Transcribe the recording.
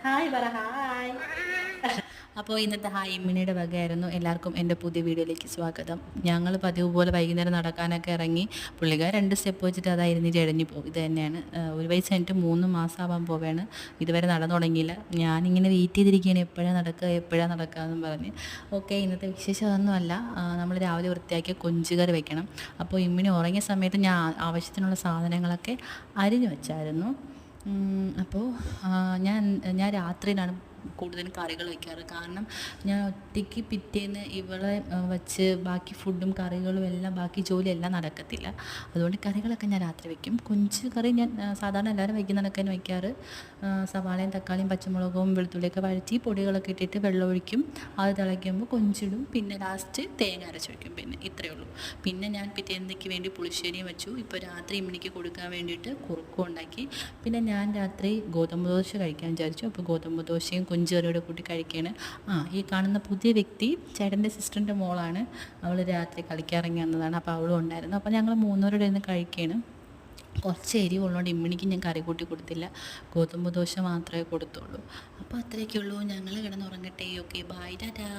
Hi പറ hi. അപ്പോൾ ഇന്നത്തെ ഹായ് ഇമ്മിണിയുടെ വകയായിരുന്നു. എല്ലാവർക്കും എൻ്റെ പുതിയ വീഡിയോയിലേക്ക് സ്വാഗതം. ഞങ്ങൾ പതിവ് പോലെ വൈകുന്നേരം നടക്കാനൊക്കെ ഇറങ്ങി. പുള്ളിക്കാർ 2 സ്റ്റെപ്പ് വെച്ചിട്ട് അതായിരുന്നു ഇഴഞ്ഞു പോകും. ഇത് തന്നെയാണ്. 1 വയസ്സ് കഴിഞ്ഞിട്ട് 3 മാസമാവാൻ പോവുകയാണ്. ഇതുവരെ നടന്നു തുടങ്ങിയില്ല. ഞാനിങ്ങനെ വെയിറ്റ് ചെയ്തിരിക്കുകയാണ്, എപ്പോഴാണ് നടക്കുക എന്നും പറഞ്ഞ്. ഓക്കെ, ഇന്നത്തെ വിശേഷം അതൊന്നുമല്ല. നമ്മൾ രാവിലെ വൃത്തിയാക്കിയ കൊഞ്ചുകറി വെക്കണം. അപ്പോൾ ഇമ്മിണി ഉറങ്ങിയ സമയത്ത് ഞാൻ ആവശ്യത്തിനുള്ള സാധനങ്ങളൊക്കെ അരിഞ്ഞു വെച്ചായിരുന്നു. അപ്പോൾ ഞാൻ ഞാൻ രാത്രിയിലാണ് കൂടുതലും കറികൾ വയ്ക്കാറ്. കാരണം ഞാൻ ഒറ്റയ്ക്ക് പിറ്റേന്ന് ഇവളെ വച്ച് ബാക്കി ഫുഡും കറികളും എല്ലാം ബാക്കി ജോലിയെല്ലാം നടക്കത്തില്ല. അതുകൊണ്ട് കറികളൊക്കെ ഞാൻ രാത്രി വയ്ക്കും. കൊഞ്ച് കറി ഞാൻ സാധാരണ എല്ലാവരും വയ്ക്കുന്നിടയ്ക്ക് തന്നെ വയ്ക്കാറ്. സവാളയും തക്കാളിയും പച്ചമുളകും വെളുത്തുള്ളിയൊക്കെ വഴറ്റി പൊടികളൊക്കെ ഇട്ടിട്ട് വെള്ളമൊഴിക്കും. അത് തിളയ്ക്കുമ്പോൾ കൊഞ്ചിടും. പിന്നെ ലാസ്റ്റ് തേങ്ങ അരച്ച് വയ്ക്കും. പിന്നെ ഇത്രയേ ഉള്ളൂ. പിന്നെ ഞാൻ പിറ്റേന്നേക്ക് വേണ്ടി പുളിശ്ശേരിയും വെച്ചു. ഇപ്പോൾ രാത്രി ഇമ്മിണിക്ക് കൊടുക്കാൻ വേണ്ടിയിട്ട് കുറുക്കും ഉണ്ടാക്കി. പിന്നെ ഞാൻ രാത്രി ഗോതമ്പ് ദോശ കഴിക്കാൻ വിചാരിച്ചു. അപ്പോൾ ഗോതമ്പ് ദോശയും കൊഞ്ച് കറിയോടെ കൂട്ടി കഴിക്കുകയാണ്. ഈ കാണുന്ന പുതിയ വ്യക്തി ചേട്ടൻ്റെ സിസ്റ്ററിൻ്റെ മോളാണ്. അവൾ രാത്രി കളിക്കാറിറങ്ങി വന്നതാണ്. അപ്പോൾ അവളും ഉണ്ടായിരുന്നു. അപ്പോൾ ഞങ്ങൾ മൂന്നുപേരുടെ ഇരുന്ന് കഴിക്കുകയാണ്. കുറച്ച് എരിവുള്ളതുകൊണ്ട് ഇമ്മിണിക്ക് ഞാൻ കറി കൂട്ടി കൊടുത്തില്ല. ഗോതമ്പ് ദോശ മാത്രമേ കൊടുത്തുള്ളൂ. അപ്പോൾ അത്രയൊക്കെ ഉള്ളൂ. ഞങ്ങൾ കിടന്നുറങ്ങട്ടെ. Okay, by, Tata.